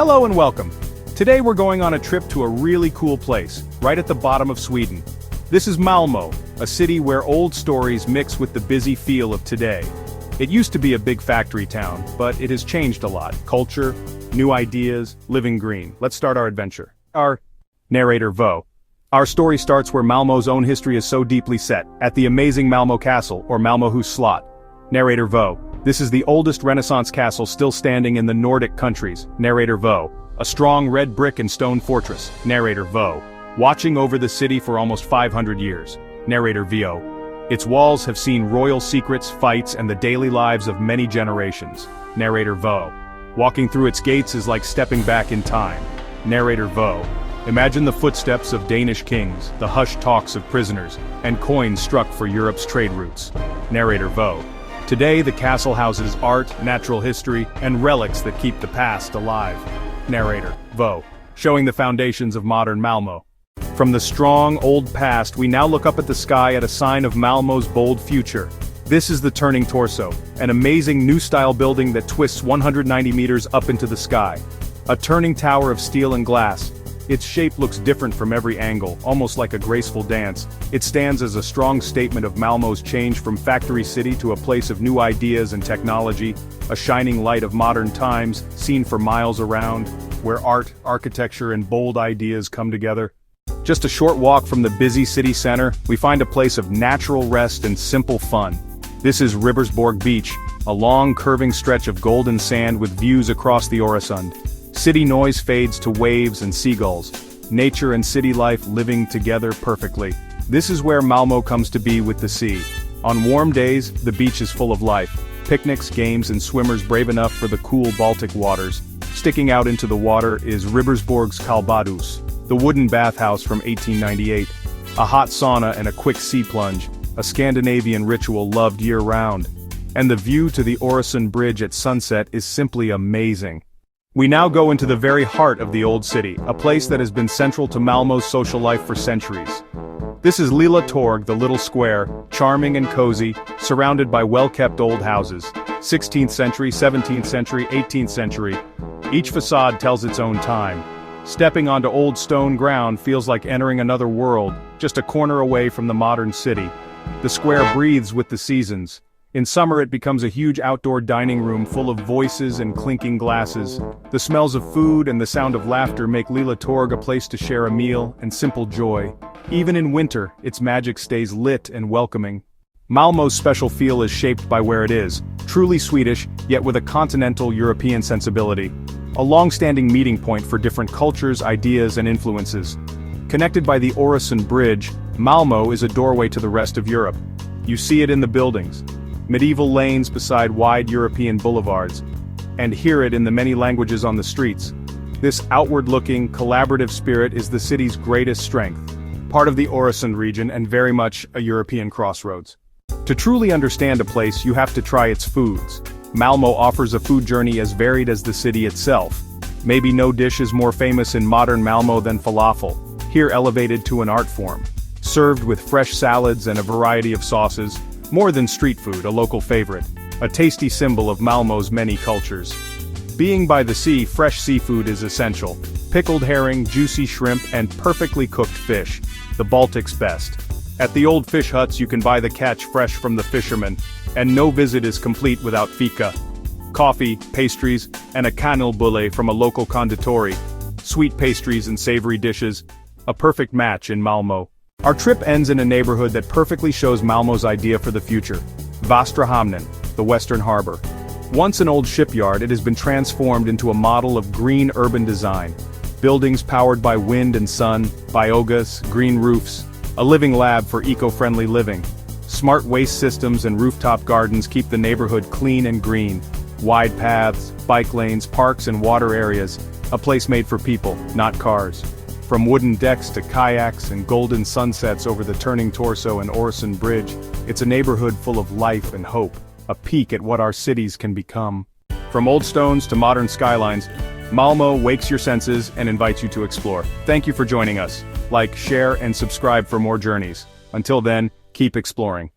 Hello and welcome. Today we're going on a trip to a really cool place, right at the bottom of Sweden. This is Malmö, a city where old stories mix with the busy feel of today. It used to be a big factory town, but it has changed a lot. Culture, new ideas, living green. Let's start our adventure. Our narrator Vo. Our story starts where Malmö's own history is so deeply set, at the amazing Malmö Castle, or Malmöhus Slot. Narrator Vo. This is the oldest Renaissance castle still standing in the Nordic countries. Narrator Vo. A strong red brick and stone fortress. Narrator Vo. Watching over the city for almost 500 years. Narrator Vo. Its walls have seen royal secrets, fights, and the daily lives of many generations. Narrator Vo. Walking through its gates is like stepping back in time. Narrator Vo. Imagine the footsteps of Danish kings, the hushed talks of prisoners, and coins struck for Europe's trade routes. Narrator Vo. Today the castle houses art, natural history, and relics that keep the past alive. Narrator Vo. Showing the foundations of modern Malmö. From the strong, old past we now look up at the sky at a sign of Malmö's bold future. This is the Turning Torso, an amazing new-style building that twists 190 meters up into the sky. A turning tower of steel and glass. Its shape looks different from every angle, almost like a graceful dance. It stands as a strong statement of Malmö's change from factory city to a place of new ideas and technology, a shining light of modern times, seen for miles around, where art, architecture, and bold ideas come together. Just a short walk from the busy city center, we find a place of natural rest and simple fun. This is Ribersborg Beach, a long curving stretch of golden sand with views across the Öresund. City noise fades to waves and seagulls. Nature and city life living together perfectly. This is where Malmö comes to be with the sea. On warm days, the beach is full of life. Picnics, games, and swimmers brave enough for the cool Baltic waters. Sticking out into the water is Ribersborg's Kallbadhus, the wooden bathhouse from 1898. A hot sauna and a quick sea plunge, a Scandinavian ritual loved year-round. And the view to the Öresund Bridge at sunset is simply amazing. We now go into the very heart of the old city, a place that has been central to Malmö's social life for centuries. This is Lilla Torg, the little square, charming and cozy, surrounded by well-kept old houses. 16th century, 17th century, 18th century. Each facade tells its own time. Stepping onto old stone ground feels like entering another world, just a corner away from the modern city. The square breathes with the seasons. In summer it becomes a huge outdoor dining room full of voices and clinking glasses. The smells of food and the sound of laughter make Lilla Torg a place to share a meal and simple joy. Even in winter, its magic stays lit and welcoming. Malmö's special feel is shaped by where it is, truly Swedish, yet with a continental European sensibility. A long-standing meeting point for different cultures, ideas, and influences. Connected by the Öresund Bridge, Malmö is a doorway to the rest of Europe. You see it in the buildings. Medieval lanes beside wide European boulevards, and hear it in the many languages on the streets. This outward-looking, collaborative spirit is the city's greatest strength, part of the Öresund region and very much a European crossroads. To truly understand a place, you have to try its foods. Malmö offers a food journey as varied as the city itself. Maybe no dish is more famous in modern Malmö than falafel, here elevated to an art form. Served with fresh salads and a variety of sauces, more than street food, a local favorite, a tasty symbol of Malmö's many cultures. Being by the sea, fresh seafood is essential. Pickled herring, juicy shrimp, and perfectly cooked fish, the Baltic's best. At the old fish huts you can buy the catch fresh from the fishermen, and no visit is complete without fika. Coffee, pastries, and a kanelbulle from a local konditori. Sweet pastries and savory dishes, a perfect match in Malmö. Our trip ends in a neighborhood that perfectly shows Malmö's idea for the future. Västra Hamnen, the Western Harbor. Once an old shipyard, it has been transformed into a model of green urban design. Buildings powered by wind and sun, biogas, green roofs, a living lab for eco-friendly living. Smart waste systems and rooftop gardens keep the neighborhood clean and green. Wide paths, bike lanes, parks and water areas, a place made for people, not cars. From wooden decks to kayaks and golden sunsets over the Turning Torso and Öresund Bridge, it's a neighborhood full of life and hope, a peek at what our cities can become. From old stones to modern skylines, Malmö wakes your senses and invites you to explore. Thank you for joining us. Like, share, and subscribe for more journeys. Until then, keep exploring.